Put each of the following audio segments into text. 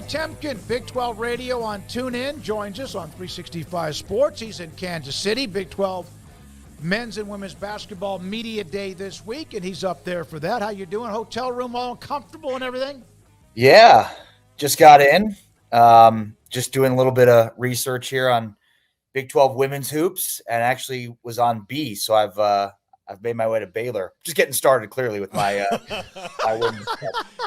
Temkin, Big 12 Radio on TuneIn, joins us on 365 Sports. He's in Kansas City, Big 12 men's and women's basketball media day this week, and he's up there for that. How you doing? Hotel room all comfortable and everything? Yeah, just got in. Just doing a little bit of research here on Big 12 women's hoops, and actually was on B, so I've made my way to Baylor. Just getting started clearly with my my women's.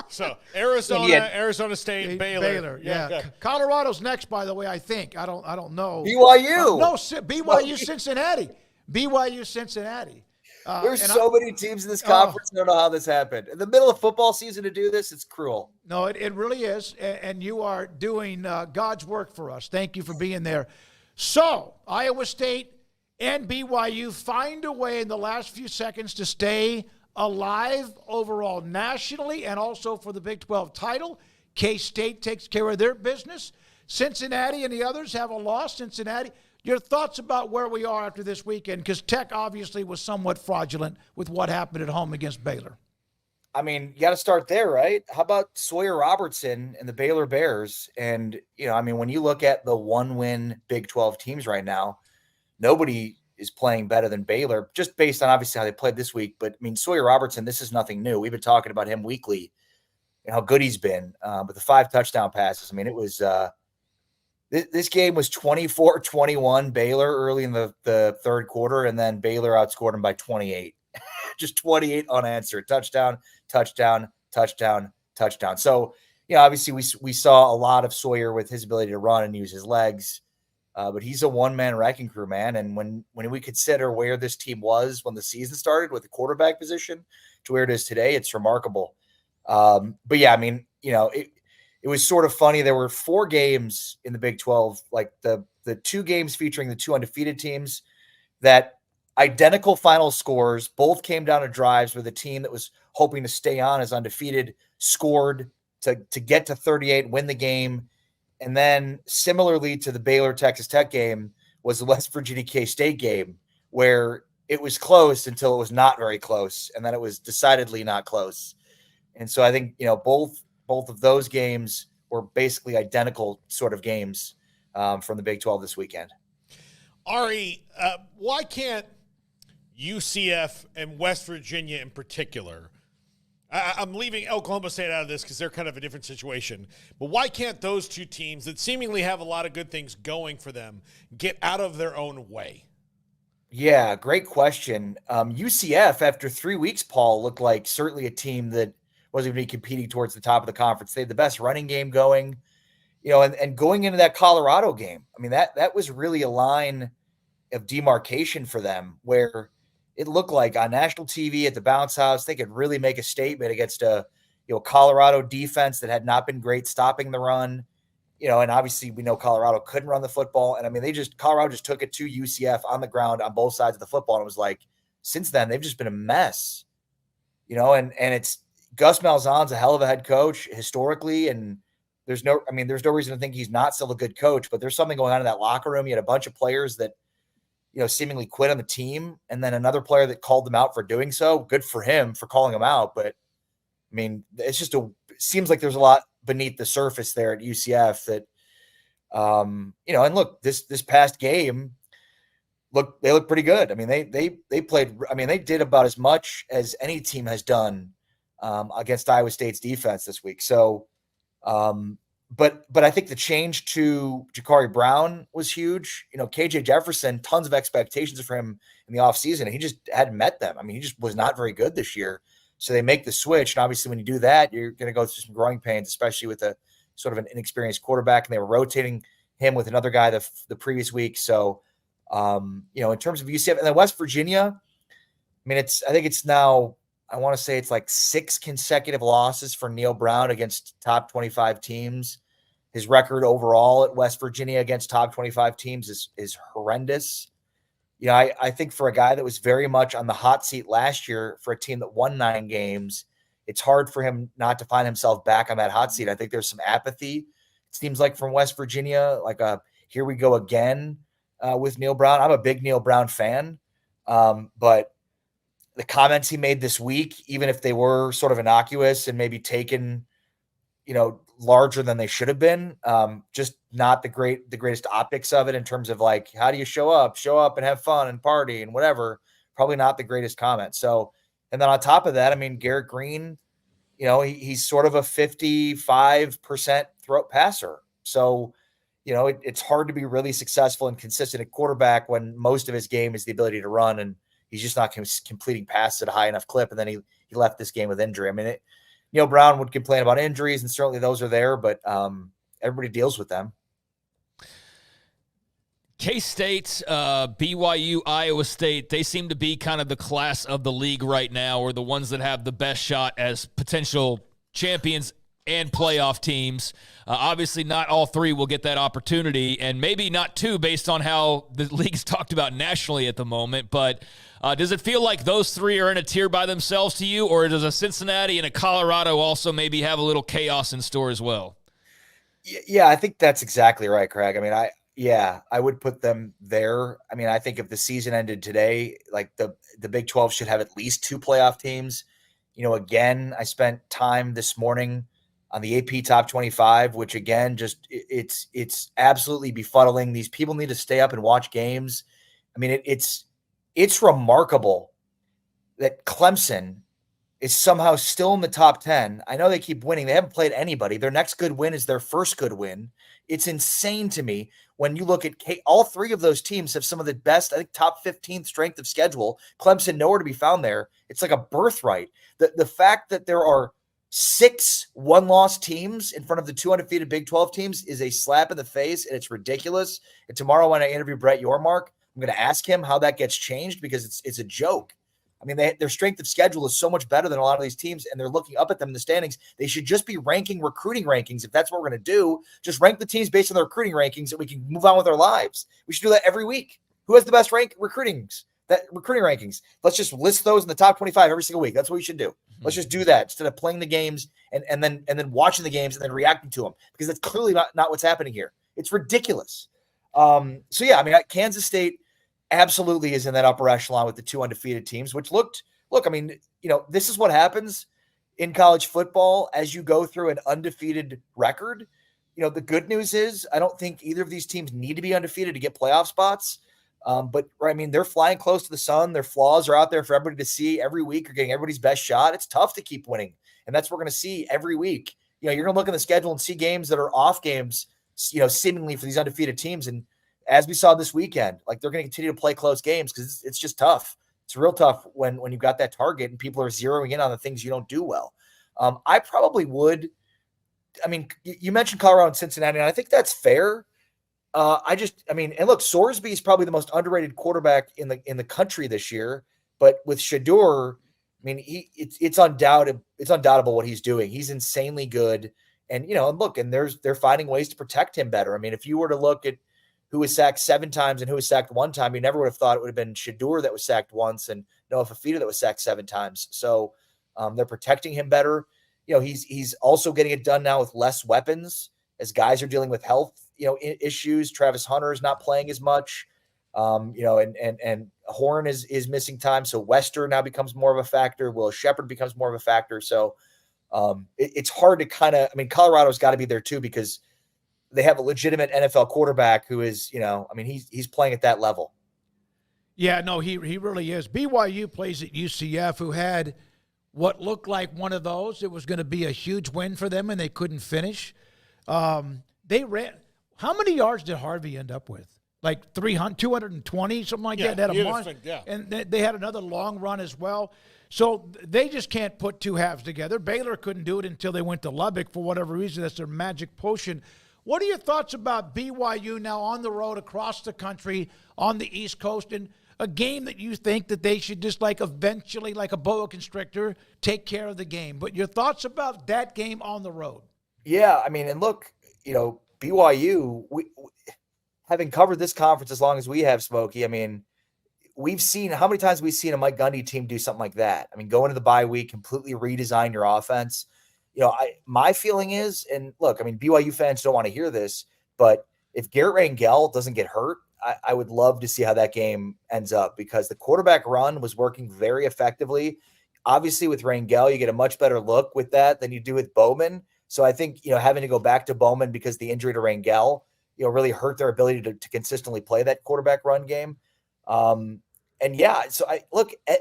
So Arizona State, Baylor. Yeah. Colorado's next, by the way. I think I don't know. BYU. No, BYU Cincinnati. BYU Cincinnati. There's so many teams in this conference. I don't know how this happened. In the middle of football season to do this, it's cruel. No, it really is. And you are doing God's work for us. Thank you for being there. So, Iowa State and BYU find a way in the last few seconds to stay alive overall nationally and also for the Big 12 title. K-State takes care of their business. Cincinnati and the others have a loss. Cincinnati, your thoughts about where we are after this weekend? Because Tech obviously was somewhat fraudulent with what happened at home against Baylor. I mean, you got to start there, right? How about Sawyer Robertson and the Baylor Bears? And, when you look at the one-win Big 12 teams right now, nobody is playing better than Baylor, just based on obviously how they played this week. But, Sawyer Robertson, this is nothing new. We've been talking about him weekly and how good he's been. But the 5 touchdown passes, it was this game was 24-21 Baylor early in the third quarter, and then Baylor outscored him by 28. Just 28 unanswered. Touchdown. So, obviously we saw a lot of Sawyer with his ability to run and use his legs. But he's a one-man wrecking crew, man. And when we consider where this team was when the season started with the quarterback position to where it is today, it's remarkable. But yeah, it was sort of funny. There were 4 games in the Big 12, like the 2 games featuring the 2 undefeated teams, that identical final scores, both came down to drives where the team that was hoping to stay on as undefeated scored to get to 38, win the game. And then similarly to the Baylor Texas Tech game was the West Virginia K-State game, where it was close until it was not very close. And then it was decidedly not close. And so I think, both of those games were basically identical sort of games from the Big 12 this weekend. Ari, why can't UCF and West Virginia in particular, I'm leaving Oklahoma State out of this because they're kind of a different situation, but why can't those 2 teams that seemingly have a lot of good things going for them get out of their own way? Yeah, great question. UCF, after 3 weeks, Paul, looked like certainly a team that wasn't going to be competing towards the top of the conference. They had the best running game going, and going into that Colorado game, that was really a line of demarcation for them where it looked like on national TV at the Bounce House, they could really make a statement against a Colorado defense that had not been great stopping the run. And obviously we know Colorado couldn't run the football. And Colorado just took it to UCF on the ground on both sides of the football. And it was like, since then, they've just been a mess, and it's Gus Malzahn's a hell of a head coach historically. And there's no reason to think he's not still a good coach, but there's something going on in that locker room. You had a bunch of players that, seemingly quit on the team, and then another player that called them out for doing so. Good for him for calling them out. But it's just it seems like there's a lot beneath the surface there at UCF that, and look, this past game, they look pretty good. They played, they did about as much as any team has done against Iowa State's defense this week. So, But I think the change to Ja'Cory Brown was huge. KJ Jefferson, tons of expectations for him in the offseason, and he just hadn't met them. He just was not very good this year. So they make the switch, and obviously when you do that, you're going to go through some growing pains, especially with a sort of an inexperienced quarterback, and they were rotating him with another guy the previous week. So, in terms of UCF and then West Virginia, I think it's now, I want to say it's like 6 consecutive losses for Neil Brown against top 25 teams. His record overall at West Virginia against top 25 teams is horrendous. I think for a guy that was very much on the hot seat last year for a team that won 9 games, it's hard for him not to find himself back on that hot seat. I think there's some apathy, it seems like, from West Virginia, like here we go again with Neil Brown. I'm a big Neil Brown fan, but the comments he made this week, even if they were sort of innocuous and maybe taken, larger than they should have been. Just not the greatest optics of it in terms of like, how do you show up and have fun and party and whatever. Probably not the greatest comment. So, and then on top of that, I mean, Garrett Green, he's sort of a 55% throat passer. So, it's hard to be really successful and consistent at quarterback when most of his game is the ability to run, and he's just not completing passes at a high enough clip. And then he left this game with injury. I mean, Brown would complain about injuries, and certainly those are there, but everybody deals with them. K-State, BYU, Iowa State, they seem to be kind of the class of the league right now, or the ones that have the best shot as potential champions and playoff teams. Obviously, not all three will get that opportunity, and maybe not two based on how the league's talked about nationally at the moment. But does it feel like those three are in a tier by themselves to you, or does a Cincinnati and a Colorado also maybe have a little chaos in store as well? Yeah, I think that's exactly right, Craig. I mean, I would put them there. I mean, I think if the season ended today, like the Big 12 should have at least two playoff teams. Again, I spent time this morning on the AP Top 25, which again, just it's absolutely befuddling. These people need to stay up and watch games. I mean, it's remarkable that Clemson is somehow still in the top 10. I know they keep winning. They haven't played anybody. Their next good win is their first good win. It's insane to me when you look at all three of those teams have some of the best, I think, top 15 strength of schedule. Clemson nowhere to be found there. It's like a birthright. The fact that there are 6 one-loss teams in front of the 2 undefeated Big 12 teams is a slap in the face, and it's ridiculous. And tomorrow when I interview Brett Yormark, I'm going to ask him how that gets changed because it's a joke. I mean, their strength of schedule is so much better than a lot of these teams, and they're looking up at them in the standings. They should just be ranking recruiting rankings. If that's what we're going to do, just rank the teams based on their recruiting rankings and we can move on with our lives. We should do that every week. Who has the best recruiting rankings? Let's just list those in the top 25 every single week. That's what we should do. Let's just do that instead of playing the games and then watching the games and then reacting to them, because that's clearly not what's happening here. It's ridiculous. So yeah, I mean, Kansas State absolutely is in that upper echelon with the 2 undefeated teams, which look, I mean, this is what happens in college football as you go through an undefeated record. The good news is I don't think either of these teams need to be undefeated to get playoff spots. But I mean, they're flying close to the sun. Their flaws are out there for everybody to see every week. You're getting everybody's best shot. It's tough to keep winning. And that's what we're going to see every week. You're going to look at the schedule and see games that are off games, seemingly for these undefeated teams. And as we saw this weekend, like, they're going to continue to play close games because it's just tough. It's real tough when you've got that target and people are zeroing in on the things you don't do well. I probably would. I mean, you mentioned Colorado and Cincinnati, and I think that's fair. And look, Sorsby is probably the most underrated quarterback in the country this year. But with Shedeur, I mean, it's undoubtable what he's doing. He's insanely good, and they're finding ways to protect him better. I mean, if you were to look at who was sacked 7 times and who was sacked 1 time, you never would have thought it would have been Shedeur that was sacked once and Noah Fafita that was sacked 7 times. So they're protecting him better. He's also getting it done now with less weapons as guys are dealing with health issues. Travis Hunter is not playing as much, and Horn is missing time. So Wester now becomes more of a factor. Will Shepard becomes more of a factor. So it's hard to Colorado's got to be there too, because they have a legitimate NFL quarterback who is, he's playing at that level. Yeah, no, he really is. BYU plays at UCF, who had what looked like one of those. It was going to be a huge win for them, and they couldn't finish. They ran. How many yards did Harvey end up with? Like 220, something like that. And they had another long run as well. So they just can't put two halves together. Baylor couldn't do it until they went to Lubbock for whatever reason. That's their magic potion. What are your thoughts about BYU now on the road across the country on the East Coast, and a game that you think that they should just eventually, like a boa constrictor, take care of the game? But your thoughts about that game on the road? Yeah, I mean, and look, BYU, having covered this conference as long as we have, Smokey, I mean, we've seen how many times we've seen a Mike Gundy team do something like that. I mean, go into the bye week, completely redesign your offense. My feeling is, and look, I mean, BYU fans don't want to hear this, but if Garrett Rangel doesn't get hurt, I would love to see how that game ends up, because the quarterback run was working very effectively. Obviously, with Rangel, you get a much better look with that than you do with Bowman. So I think, having to go back to Bowman because the injury to Rangel, really hurt their ability to consistently play that quarterback run game. And yeah, so I look at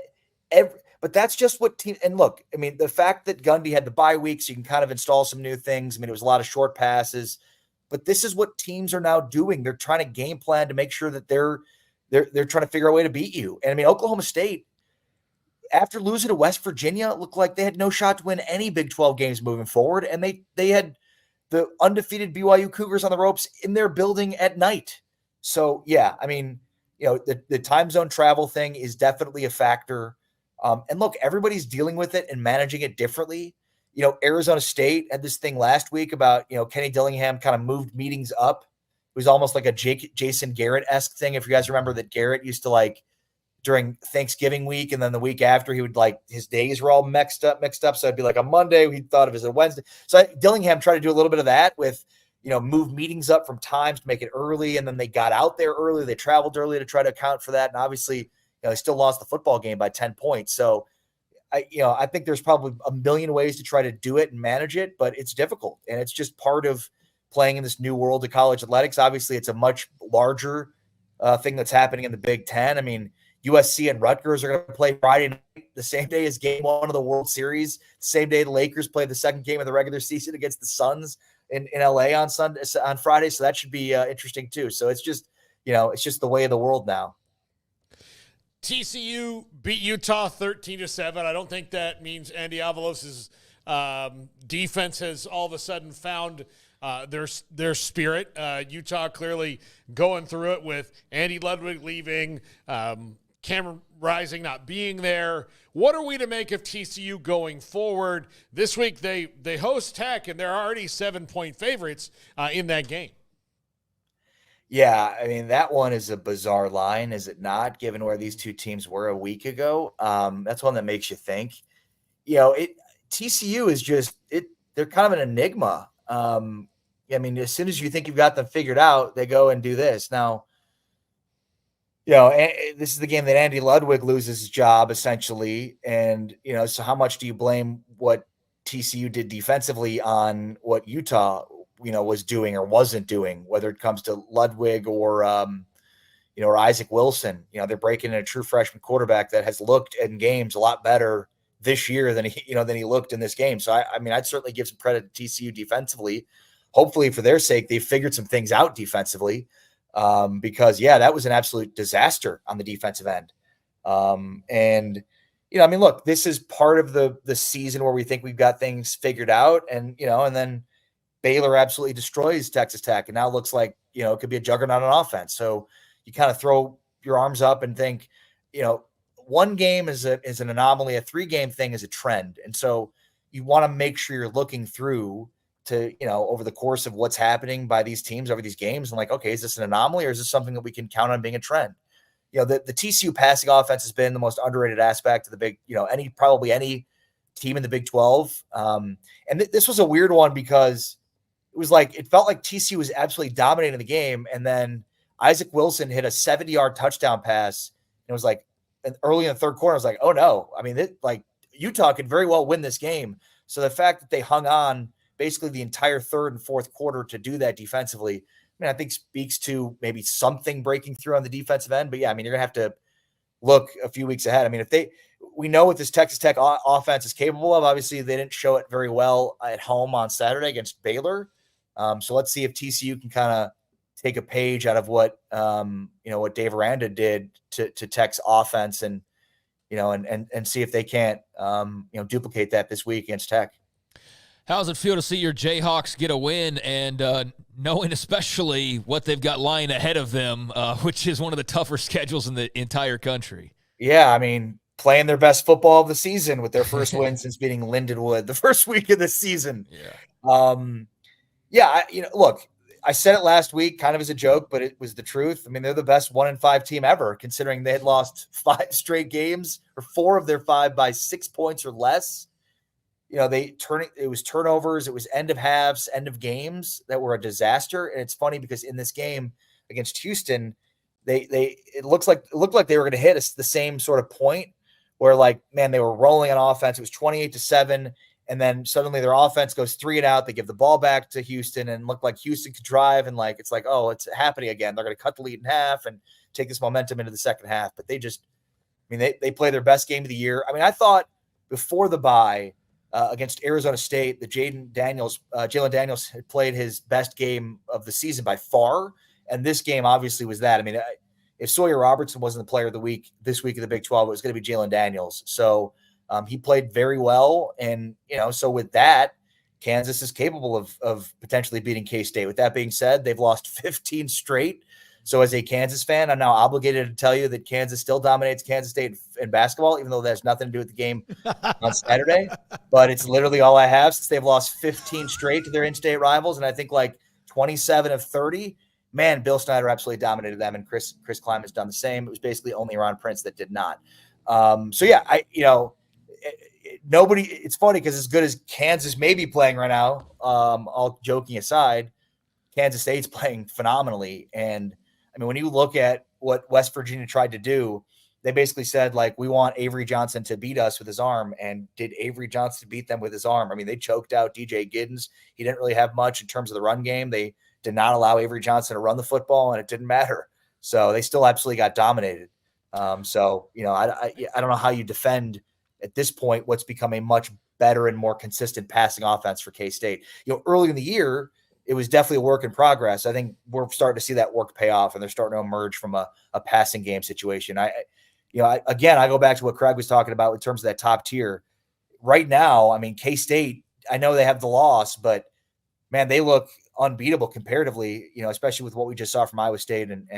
but that's just what team. And look, I mean, the fact that Gundy had the bye week, so you can kind of install some new things. I mean, it was a lot of short passes, but this is what teams are now doing. They're trying to game plan to make sure that they're trying to figure out a way to beat you. And I mean, Oklahoma State, after losing to West Virginia, it looked like they had no shot to win any Big 12 games moving forward. And they had the undefeated BYU Cougars on the ropes in their building at night. So yeah, I mean, the time zone travel thing is definitely a factor. And look, everybody's dealing with it and managing it differently. Arizona State had this thing last week about, Kenny Dillingham kind of moved meetings up. It was almost like a Jason Garrett-esque thing. If you guys remember that Garrett used to during Thanksgiving week, and then the week after he would his days were all mixed up. So it'd be like a Monday, he thought of it as a Wednesday. So Dillingham tried to do a little bit of that with, move meetings up from times to make it early. And then they got out there early. They traveled early to try to account for that. And obviously, they still lost the football game by 10 points. So I think there's probably a million ways to try to do it and manage it, but it's difficult. And it's just part of playing in this new world of college athletics. Obviously, it's a much larger thing that's happening in the Big Ten. I mean, USC and Rutgers are going to play Friday night, the same day as game 1 of the World Series, the same day the Lakers play the second game of the regular season against the Suns in LA on Friday. So that should be interesting too. So it's just, it's just the way of the world now. TCU beat Utah 13-7. I don't think that means Andy Avalos' defense has all of a sudden found their spirit. Utah clearly going through it with Andy Ludwig leaving, Cameron Rising not being there. What are we to make of TCU going forward? This week they host Tech, and they're already 7-point favorites in that game. Yeah, I mean, that one is a bizarre line, is it not, given where these two teams were a week ago? That's one that makes you think. TCU is just they're kind of an enigma. I mean, as soon as you think you've got them figured out, they go and do this. Now, this is the game that Andy Ludwig loses his job, essentially. And, so how much do you blame what TCU did defensively on what Utah was doing or wasn't doing, whether it comes to Ludwig or, or Isaac Wilson? They're breaking in a true freshman quarterback that has looked in games a lot better this year than he looked in this game. So, I mean, I'd certainly give some credit to TCU defensively. Hopefully for their sake, they figured some things out defensively because, that was an absolute disaster on the defensive end. And, I mean, look, this is part of the season where we think we've got things figured out and, and then Baylor absolutely destroys Texas Tech, and now it looks like, it could be a juggernaut on offense. So you kind of throw your arms up and think, one game is an anomaly, a 3-game thing is a trend. And so you want to make sure you're looking through to, over the course of what's happening by these teams over these games. And okay, is this an anomaly or is this something that we can count on being a trend? The TCU passing offense has been the most underrated aspect of the big, probably any team in the Big 12. And this was a weird one because it felt like TCU was absolutely dominating the game. And then Isaac Wilson hit a 70-yard touchdown pass. And it was early in the third quarter, I was like, oh no. I mean, Utah could very well win this game. So the fact that they hung on basically the entire third and fourth quarter to do that defensively, I think speaks to maybe something breaking through on the defensive end. But yeah, I mean, you're gonna have to look a few weeks ahead. I mean, we know what this Texas Tech offense is capable of. Obviously, they didn't show it very well at home on Saturday against Baylor. So let's see if TCU can kind of take a page out of what what Dave Aranda did to Tech's offense, and and see if they can't duplicate that this week against Tech. How does it feel to see your Jayhawks get a win, and knowing especially what they've got lying ahead of them, which is one of the tougher schedules in the entire country? Yeah, I mean, playing their best football of the season with their first win since beating Lindenwood the first week of the season. Yeah. Look, I said it last week kind of as a joke, but it was the truth. I mean, they're the best 1-5 team ever, considering they had lost 5 straight games, or 4 of their 5 by 6 points or less. It was turnovers, it was end of halves, end of games that were a disaster. And it's funny because in this game against Houston, it looked like they were going to hit the same sort of point where they were rolling on offense. It was 28-7. And then suddenly their offense goes 3 and out. They give the ball back to Houston and look like Houston could drive. And like, it's like, oh, it's happening again. They're going to cut the lead in half and take this momentum into the second half. But they just, I mean, they play their best game of the year. I mean, I thought before the bye against Arizona State, that Jalen Daniels had played his best game of the season by far. And this game obviously was that. I mean, if Sawyer Robertson wasn't the player of the week this week in the Big 12, it was going to be Jalen Daniels. So he played very well. And, so with that, Kansas is capable of potentially beating K-State. With that being said, they've lost 15 straight. So as a Kansas fan, I'm now obligated to tell you that Kansas still dominates Kansas State in basketball, even though that has nothing to do with the game on Saturday. But it's literally all I have since they've lost 15 straight to their in-state rivals. And I think like 27 of 30, man, Bill Snyder absolutely dominated them. And Chris Klein has done the same. It was basically only Ron Prince that did not. So yeah, nobody, it's funny because as good as Kansas may be playing right now, all joking aside, Kansas State's playing phenomenally. And I mean, when you look at what West Virginia tried to do, they basically said, like, we want Avery Johnson to beat us with his arm. And did Avery Johnson beat them with his arm? I mean, they choked out DJ Giddens. He didn't really have much in terms of the run game. They did not allow Avery Johnson to run the football, and it didn't matter. So they still absolutely got dominated. I don't know how you defend at this point what's become a much better and more consistent passing offense for K-State. Early in the year, it was definitely a work in progress. I think we're starting to see that work pay off, and they're starting to emerge from a passing game situation. I go back to what Craig was talking about in terms of that top tier. Right now, I mean, K-State, I know they have the loss, but man, they look unbeatable comparatively, especially with what we just saw from Iowa State and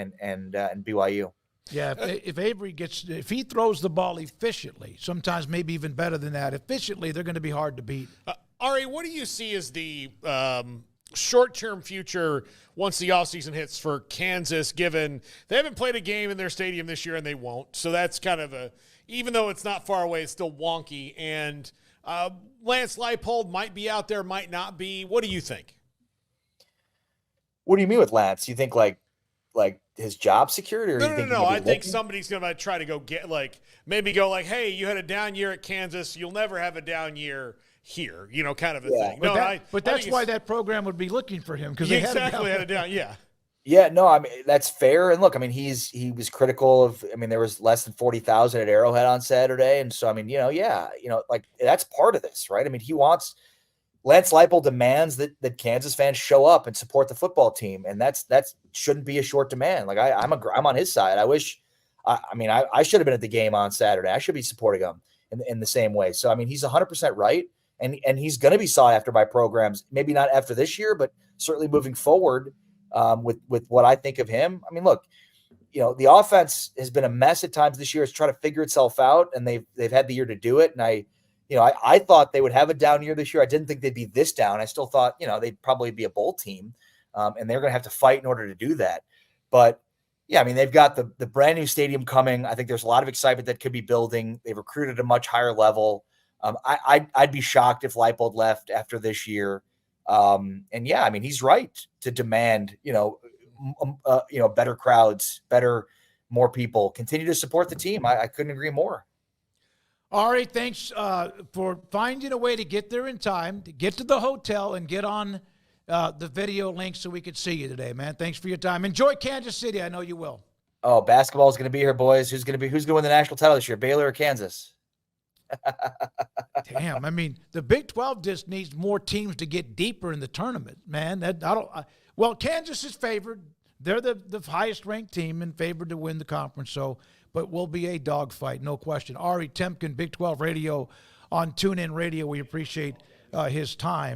BYU. Yeah, if he throws the ball efficiently, sometimes maybe even better than that, efficiently, they're going to be hard to beat. Ari, what do you see as the short-term future once the offseason hits for Kansas, given they haven't played a game in their stadium this year and they won't? So that's kind of even though it's not far away, it's still wonky. And Lance Leipold might be out there, might not be. What do you think? What do you mean with Lance? You think like his job secured, or No. I think somebody's going to try to go get hey, you had a down year at Kansas. You'll never have a down year here, kind of a thing. But that's why that program would be looking for him, because they had a down. Yeah. Yeah, no, I mean, that's fair. And look, I mean, he was critical of, I mean, there was less than 40,000 at Arrowhead on Saturday. And so, I mean, like that's part of this, right? I mean, Lance Leipold demands that Kansas fans show up and support the football team. And that shouldn't be a short demand. Like I'm on his side. I should have been at the game on Saturday. I should be supporting him in the same way. So, I mean, he's 100% right. And he's going to be sought after by programs, maybe not after this year, but certainly moving forward with what I think of him. I mean, look, the offense has been a mess at times this year. It's trying to figure itself out, and they've had the year to do it. And I thought they would have a down year this year. I didn't think they'd be this down. I still thought, they'd probably be a bowl team, and they're going to have to fight in order to do that. But yeah, I mean, they've got the brand new stadium coming. I think there's a lot of excitement that could be building. They've recruited at a much higher level. I'd be shocked if Leipold left after this year. And yeah, I mean, he's right to demand, better crowds, more people continue to support the team. I couldn't agree more. Ari, thanks for finding a way to get there in time, to get to the hotel and get on the video link so we could see you today, man. Thanks for your time. Enjoy Kansas City. I know you will. Oh, basketball is going to be here, boys. Who's going to win the national title this year? Baylor or Kansas? Damn, I mean, the Big 12 just needs more teams to get deeper in the tournament, man. Well, Kansas is favored. They're the highest ranked team and favored to win the conference. So, but will be a dogfight, no question. Ari Temkin, Big 12 Radio on TuneIn Radio. We appreciate his time.